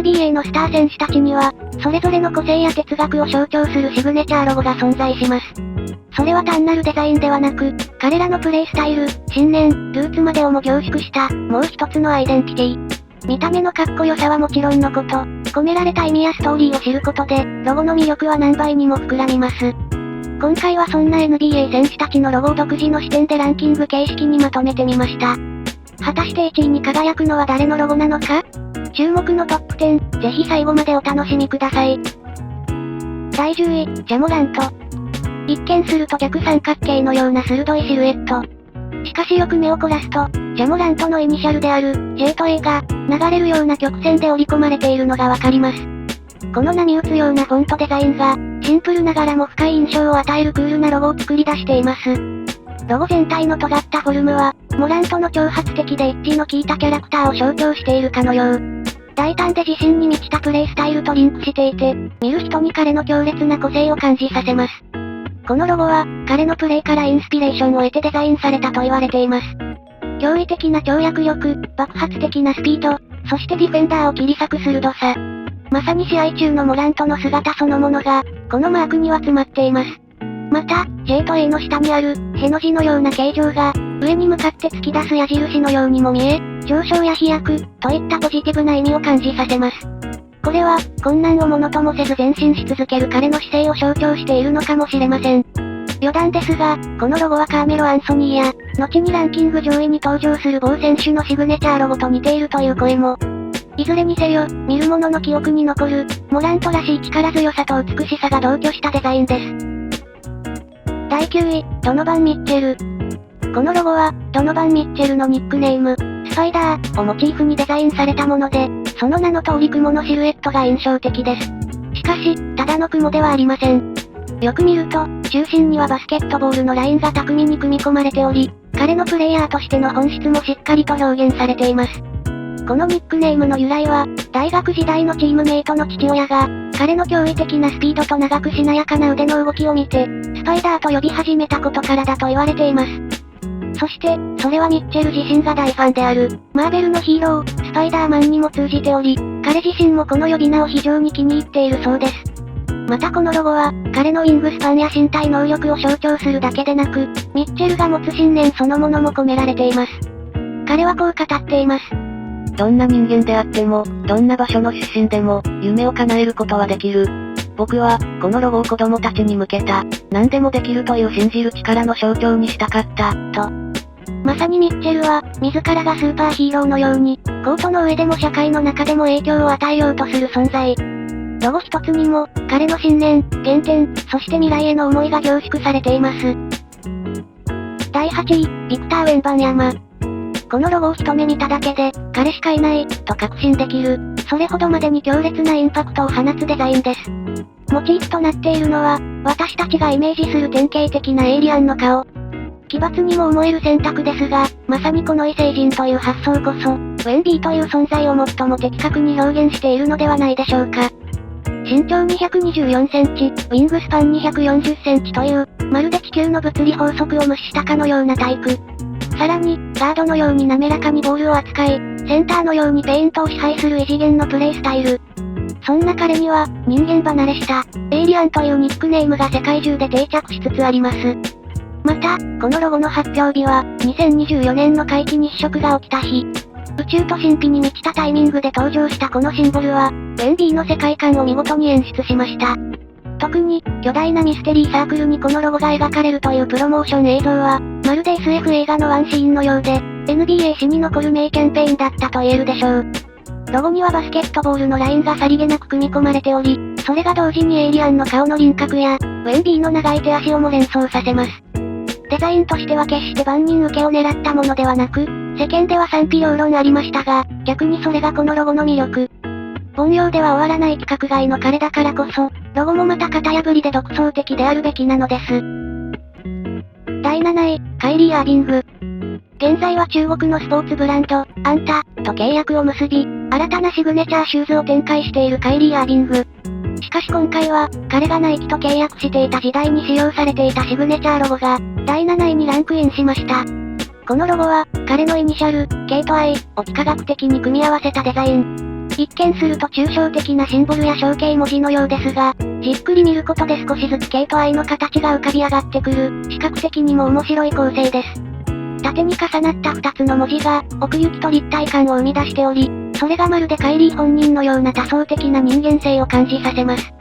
NBA のスター選手たちには、それぞれの個性や哲学を象徴するシグネチャーロゴが存在します。それは単なるデザインではなく、彼らのプレイスタイル、信念、ルーツまでをも凝縮した、もう一つのアイデンティティ。見た目のかっこよさはもちろんのこと、込められた意味やストーリーを知ることで、ロゴの魅力は何倍にも膨らみます。今回はそんな NBA 選手たちのロゴを独自の視点でランキング形式にまとめてみました。果たして1位に輝くのは誰のロゴなのか？注目のトップ10、ぜひ最後までお楽しみください。第10位、ジャモラント。一見すると逆三角形のような鋭いシルエット。しかしよく目を凝らすと、ジャモラントのイニシャルである J と A が流れるような曲線で織り込まれているのがわかります。この波打つようなフォントデザインが、シンプルながらも深い印象を与えるクールなロゴを作り出しています。ロゴ全体の尖ったフォルムは、モラントの挑発的でエッジの効いたキャラクターを象徴しているかのよう。大胆で自信に満ちたプレイスタイルとリンクしていて、見る人に彼の強烈な個性を感じさせます。このロゴは、彼のプレイからインスピレーションを得てデザインされたと言われています。驚異的な跳躍力、爆発的なスピード、そしてディフェンダーを切り裂く鋭さ。まさに試合中のモラントの姿そのものが、このマークには詰まっています。また、J と A の下にある、への字のような形状が、上に向かって突き出す矢印のようにも見え、上昇や飛躍、といったポジティブな意味を感じさせます。これは、困難をものともせず前進し続ける彼の姿勢を象徴しているのかもしれません。余談ですが、このロゴはカーメロ・アンソニーや、後にランキング上位に登場する某選手のシグネチャーロゴと似ているという声も。いずれにせよ、見る者の記憶に残る、モラントらしい力強さと美しさが同居したデザインです。第9位、ドノバン・ミッチェル。このロゴは、ドノバン・ミッチェルのニックネーム、スパイダーをモチーフにデザインされたもので、その名の通り雲のシルエットが印象的です。しかし、ただの雲ではありません。よく見ると、中心にはバスケットボールのラインが巧みに組み込まれており、彼のプレイヤーとしての本質もしっかりと表現されています。このニックネームの由来は、大学時代のチームメイトの父親が、彼の驚異的なスピードと長くしなやかな腕の動きを見て、スパイダーと呼び始めたことからだと言われています。そして、それはミッチェル自身が大ファンである、マーベルのヒーロー、スパイダーマンにも通じており、彼自身もこの呼び名を非常に気に入っているそうです。またこのロゴは、彼のウィングスパンや身体能力を象徴するだけでなく、ミッチェルが持つ信念そのものも込められています。彼はこう語っています。どんな人間であっても、どんな場所の出身でも、夢を叶えることはできる。僕は、このロゴを子供たちに向けた、何でもできるという信じる力の象徴にしたかった、と。まさにミッチェルは、自らがスーパーヒーローのように、コートの上でも社会の中でも影響を与えようとする存在。ロゴ一つにも、彼の信念、原点、そして未来への思いが凝縮されています。第8位、ビクター・ウェンバンヤマ。このロゴを一目見ただけで、彼しかいない、と確信できる、それほどまでに強烈なインパクトを放つデザインです。モチーフとなっているのは、私たちがイメージする典型的なエイリアンの顔。奇抜にも思える選択ですが、まさにこの異星人という発想こそ、ウェンビーという存在を最も的確に表現しているのではないでしょうか。身長224センチ、ウィングスパン240センチという、まるで地球の物理法則を無視したかのようなタイプ。さらに、ガードのように滑らかにボールを扱い、センターのようにペイントを支配する異次元のプレイスタイル。そんな彼には、人間離れした、エイリアンというニックネームが世界中で定着しつつあります。また、このロゴの発表日は、2024年の皆既日食が起きた日。宇宙と神秘に満ちたタイミングで登場したこのシンボルは、ウェンビーの世界観を見事に演出しました。特に、巨大なミステリーサークルにこのロゴが描かれるというプロモーション映像は、まるで SF 映画のワンシーンのようで、NBA 史に残る名キャンペーンだったと言えるでしょう。ロゴにはバスケットボールのラインがさりげなく組み込まれており、それが同時にエイリアンの顔の輪郭や、ウェンビーの長い手足をも連想させます。デザインとしては決して万人受けを狙ったものではなく、世間では賛否両論ありましたが、逆にそれがこのロゴの魅力。凡庸では終わらない規格外の彼だからこそ、ロゴもまた型破りで独創的であるべきなのです。第7位、カイリー・アービング。現在は中国のスポーツブランド、アンタ、と契約を結び、新たなシグネチャーシューズを展開しているカイリー・アービング。しかし今回は、彼がナイキと契約していた時代に使用されていたシグネチャーロゴが、第7位にランクインしました。このロゴは、彼のイニシャル、K と I を幾何学的に組み合わせたデザイン。一見すると抽象的なシンボルや象形文字のようですが、じっくり見ることで少しずつ系と愛の形が浮かび上がってくる、視覚的にも面白い構成です。縦に重なった2つの文字が、奥行きと立体感を生み出しており、それがまるでカイリー本人のような多層的な人間性を感じさせます。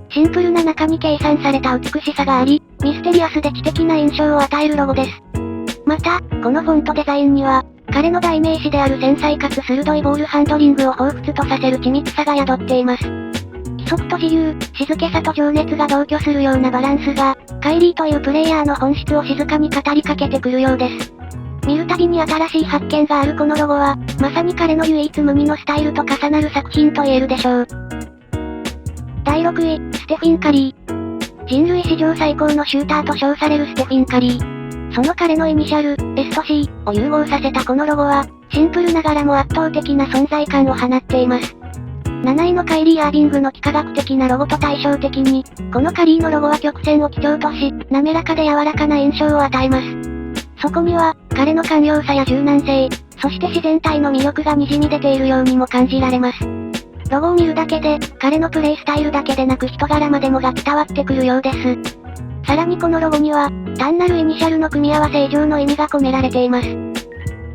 シンプルな中に計算された美しさがあり、ミステリアスで知的な印象を与えるロゴです。また、このフォントデザインには、彼の代名詞である繊細かつ鋭いボールハンドリングを彷彿とさせる緻密さが宿っています。規則と自由、静けさと情熱が同居するようなバランスが、カイリーというプレイヤーの本質を静かに語りかけてくるようです。見るたびに新しい発見があるこのロゴは、まさに彼の唯一無二のスタイルと重なる作品と言えるでしょう。第6位、ステフィン・カリー。人類史上最高のシューターと称されるステフィン・カリー。その彼のイニシャル、S と C を融合させたこのロゴは、シンプルながらも圧倒的な存在感を放っています。7位のカイリー・アービングの幾何学的なロゴと対照的に、このカリーのロゴは曲線を基調とし、滑らかで柔らかな印象を与えます。そこには、彼の寛容さや柔軟性、そして自然体の魅力が滲み出ているようにも感じられます。ロゴを見るだけで、彼のプレイスタイルだけでなく人柄までもが伝わってくるようです。さらにこのロゴには、単なるイニシャルの組み合わせ以上の意味が込められています。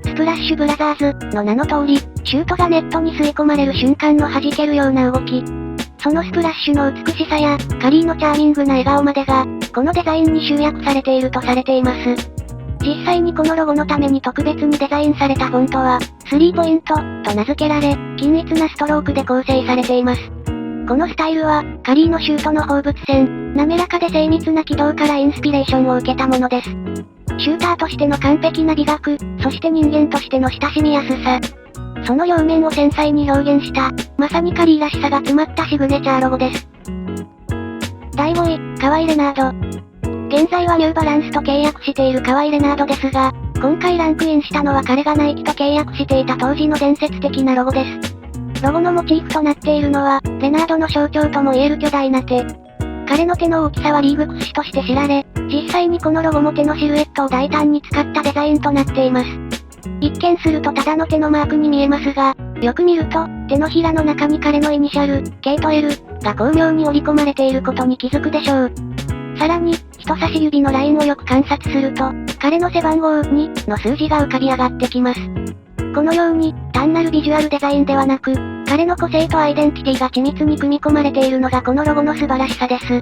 スプラッシュブラザーズの名の通り、シュートがネットに吸い込まれる瞬間の弾けるような動き。そのスプラッシュの美しさや、カリーのチャーミングな笑顔までが、このデザインに集約されているとされています。実際にこのロゴのために特別にデザインされたフォントは、3ポイントと名付けられ、均一なストロークで構成されています。このスタイルは、カリーのシュートの放物線、滑らかで精密な軌道からインスピレーションを受けたものです。シューターとしての完璧な美学、そして人間としての親しみやすさ。その両面を繊細に表現した、まさにカリーらしさが詰まったシグネチャーロゴです。第5位、カワイ・レナード。現在はニューバランスと契約しているカワイ・レナードですが、今回ランクインしたのは彼がナイキと契約していた当時の伝説的なロゴです。ロゴのモチーフとなっているのは、レナードの象徴とも言える巨大な手。彼の手の大きさはリーグ屈指として知られ、実際にこのロゴも手のシルエットを大胆に使ったデザインとなっています。一見するとただの手のマークに見えますが、よく見ると、手のひらの中に彼のイニシャル、K と L が巧妙に織り込まれていることに気づくでしょう。さらに、人差し指のラインをよく観察すると、彼の背番号2の数字が浮かび上がってきます。このように、単なるビジュアルデザインではなく、彼の個性とアイデンティティが緻密に組み込まれているのがこのロゴの素晴らしさです。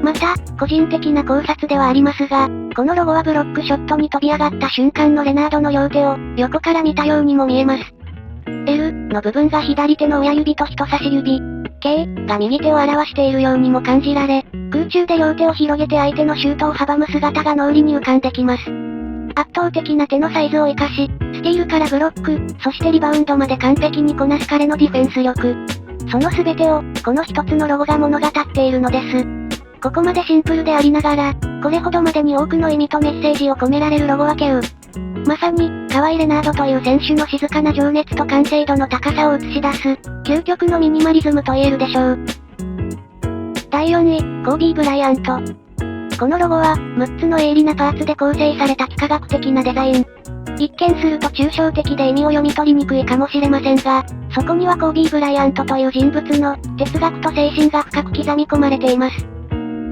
また、個人的な考察ではありますが、このロゴはブロックショットに飛び上がった瞬間のレナードの両手を、横から見たようにも見えます。L の部分が左手の親指と人差し指、K が右手を表しているようにも感じられ、空中で両手を広げて相手のシュートを阻む姿が脳裏に浮かんできます。圧倒的な手のサイズを活かし、スティールからブロック、そしてリバウンドまで完璧にこなす彼のディフェンス力。その全てを、この一つのロゴが物語っているのです。ここまでシンプルでありながら、これほどまでに多くの意味とメッセージを込められるロゴは稀有。まさに、カワイ・レナードという選手の静かな情熱と完成度の高さを映し出す、究極のミニマリズムと言えるでしょう。第4位、コービー・ブライアント。このロゴは、6つの鋭利なパーツで構成された幾何学的なデザイン。一見すると抽象的で意味を読み取りにくいかもしれませんが、そこにはコービー・ブライアントという人物の哲学と精神が深く刻み込まれています。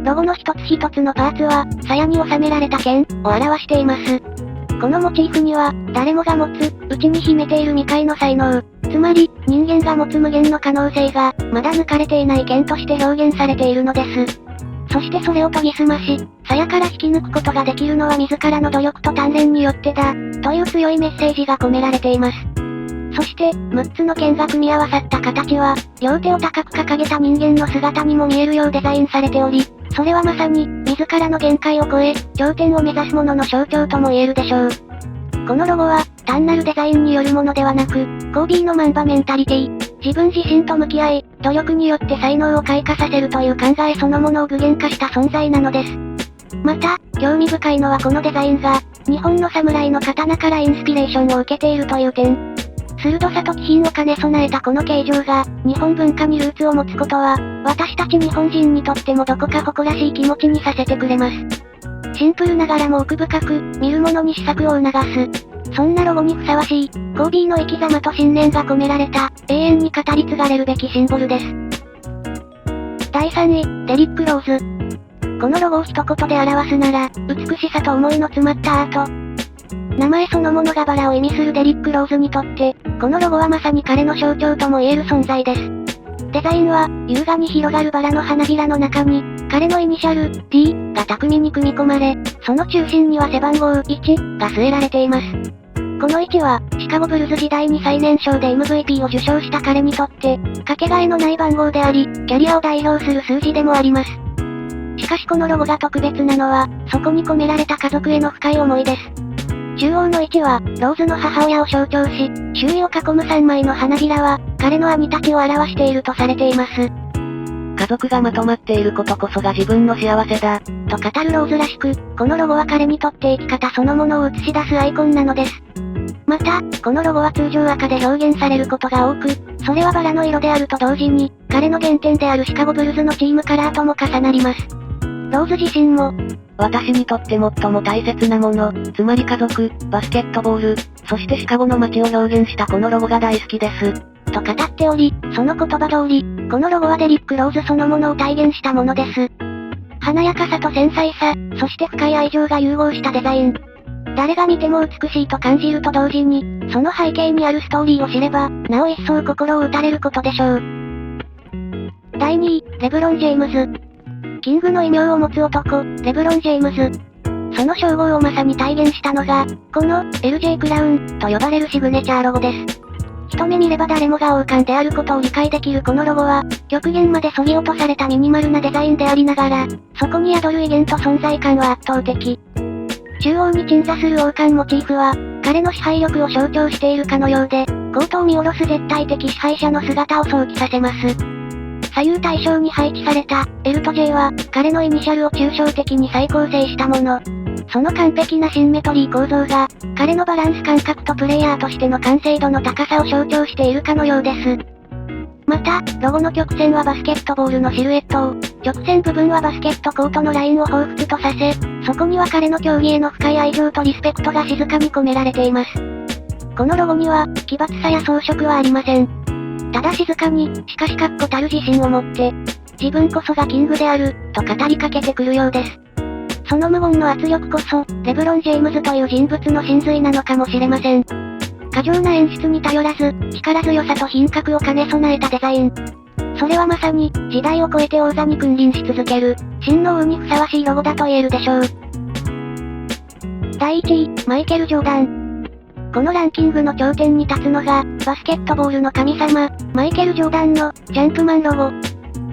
ロゴの一つ一つのパーツは、鞘に収められた剣を表しています。このモチーフには、誰もが持つ、内に秘めている未開の才能、つまり、人間が持つ無限の可能性が、まだ抜かれていない剣として表現されているのです。そしてそれを研ぎ澄まし、鞘から引き抜くことができるのは自らの努力と鍛錬によってだ、という強いメッセージが込められています。そして、6つの剣が組み合わさった形は、両手を高く掲げた人間の姿にも見えるようデザインされており、それはまさに、自らの限界を超え、頂点を目指す者の象徴とも言えるでしょう。このロゴは、単なるデザインによるものではなく、コービーのマンバメンタリティ、自分自身と向き合い、努力によって才能を開花させるという考えそのものを具現化した存在なのです。また、興味深いのはこのデザインが、日本の侍の刀からインスピレーションを受けているという点。鋭さと気品を兼ね備えたこの形状が、日本文化にルーツを持つことは、私たち日本人にとってもどこか誇らしい気持ちにさせてくれます。シンプルながらも奥深く、見る者に思索を促す。そんなロゴにふさわしい、コービーの生き様と信念が込められた、永遠に語り継がれるべきシンボルです。第3位、デリック・ローズ。このロゴを一言で表すなら、美しさと思いの詰まったアート。名前そのものがバラを意味するデリック・ローズにとって、このロゴはまさに彼の象徴とも言える存在です。デザインは、優雅に広がるバラの花びらの中に、彼のイニシャル、D が巧みに組み込まれ、その中心には背番号1が据えられています。この1は、シカゴブルズ時代に最年少で MVP を受賞した彼にとって、かけがえのない番号であり、キャリアを代表する数字でもあります。しかしこのロゴが特別なのは、そこに込められた家族への深い思いです。中央の1は、ローズの母親を象徴し、周囲を囲む3枚の花びらは、彼の兄たちを表しているとされています。家族がまとまっていることこそが自分の幸せだ、と語るローズらしく、このロゴは彼にとって生き方そのものを映し出すアイコンなのです。また、このロゴは通常赤で表現されることが多く、それはバラの色であると同時に、彼の原点であるシカゴブルズのチームカラーとも重なります。ローズ自身も、私にとって最も大切なもの、つまり家族、バスケットボール、そしてシカゴの街を表現したこのロゴが大好きです。と語っており、その言葉通り、このロゴはデリック・ローズそのものを体現したものです。華やかさと繊細さ、そして深い愛情が融合したデザイン。誰が見ても美しいと感じると同時に、その背景にあるストーリーを知れば、なお一層心を打たれることでしょう。第2位、レブロン・ジェームズ。キングの異名を持つ男、レブロン・ジェームズ。その称号をまさに体現したのが、この、LJ クラウン、と呼ばれるシグネチャーロゴです。一目見れば誰もが王冠であることを理解できるこのロゴは、極限まで削ぎ落とされたミニマルなデザインでありながら、そこに宿る威厳と存在感は圧倒的。中央に鎮座する王冠モチーフは、彼の支配力を象徴しているかのようで、コートを見下ろす絶対的支配者の姿を想起させます。左右対称に配置された L と J は彼のイニシャルを抽象的に再構成したもの。その完璧なシンメトリー構造が彼のバランス感覚とプレイヤーとしての完成度の高さを象徴しているかのようです。また、ロゴの曲線はバスケットボールのシルエットを、直線部分はバスケットコートのラインを彷彿とさせ、そこには彼の競技への深い愛情とリスペクトが静かに込められています。このロゴには、奇抜さや装飾はありません。ただ静かに、しかし確固たる自信を持って、自分こそがキングである、と語りかけてくるようです。その無言の圧力こそ、レブロン・ジェームズという人物の真髄なのかもしれません。過剰な演出に頼らず、力強さと品格を兼ね備えたデザイン。それはまさに、時代を超えて王座に君臨し続ける、真の王にふさわしいロゴだと言えるでしょう。第1位、マイケル・ジョーダン。このランキングの頂点に立つのが、バスケットボールの神様、マイケル・ジョーダンの、ジャンプマンロゴ。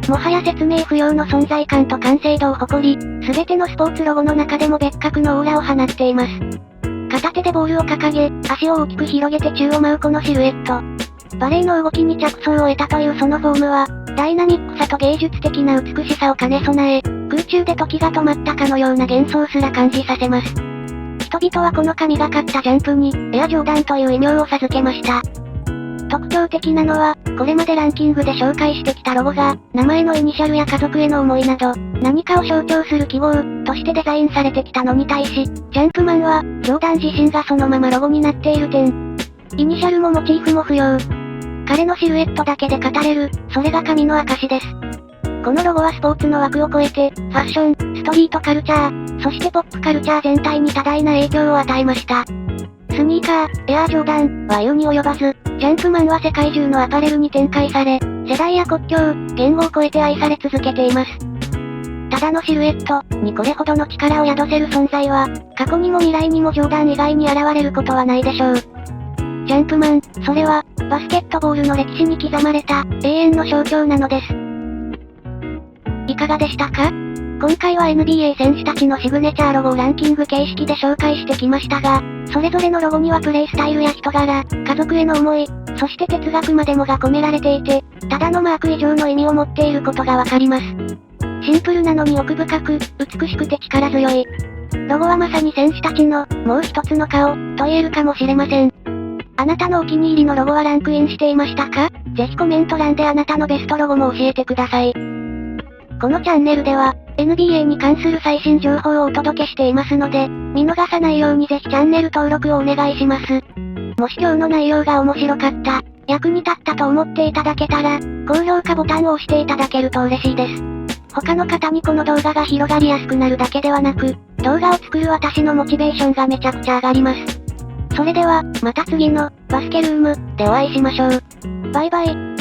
もはや説明不要の存在感と完成度を誇り、すべてのスポーツロゴの中でも別格のオーラを放っています。片手でボールを掲げ、足を大きく広げて宙を舞うこのシルエット。バレエの動きに着想を得たというそのフォームは、ダイナミックさと芸術的な美しさを兼ね備え、空中で時が止まったかのような幻想すら感じさせます。人々はこの神がかったジャンプに、エアジョーダンという異名を授けました。特徴的なのは、これまでランキングで紹介してきたロゴが、名前のイニシャルや家族への思いなど、何かを象徴する記号、としてデザインされてきたのに対し、ジャンプマンは、ジョーダン自身がそのままロゴになっている点。イニシャルもモチーフも不要。彼のシルエットだけで語れる、それが神の証です。このロゴはスポーツの枠を超えて、ファッション、ストリートカルチャー、そしてポップカルチャー全体に多大な影響を与えました。スニーカー、エアージョーダンは言うに及ばず、ジャンプマンは世界中のアパレルに展開され、世代や国境、言語を超えて愛され続けています。ただのシルエットにこれほどの力を宿せる存在は、過去にも未来にもジョーダン以外に現れることはないでしょう。ジャンプマン、それは、バスケットボールの歴史に刻まれた、永遠の象徴なのです。いかがでしたか？今回は NBA 選手たちのシグネチャーロゴをランキング形式で紹介してきましたが、それぞれのロゴにはプレイスタイルや人柄、家族への思い、そして哲学までもが込められていて、ただのマーク以上の意味を持っていることがわかります。シンプルなのに奥深く、美しくて力強い。ロゴはまさに選手たちの、もう一つの顔、と言えるかもしれません。あなたのお気に入りのロゴはランクインしていましたか？ぜひコメント欄であなたのベストロゴも教えてください。このチャンネルでは、NBA に関する最新情報をお届けしていますので、見逃さないようにぜひチャンネル登録をお願いします。もし今日の内容が面白かった、役に立ったと思っていただけたら、高評価ボタンを押していただけると嬉しいです。他の方にこの動画が広がりやすくなるだけではなく、動画を作る私のモチベーションがめちゃくちゃ上がります。それでは、また次の、バスケルーム、でお会いしましょう。バイバイ。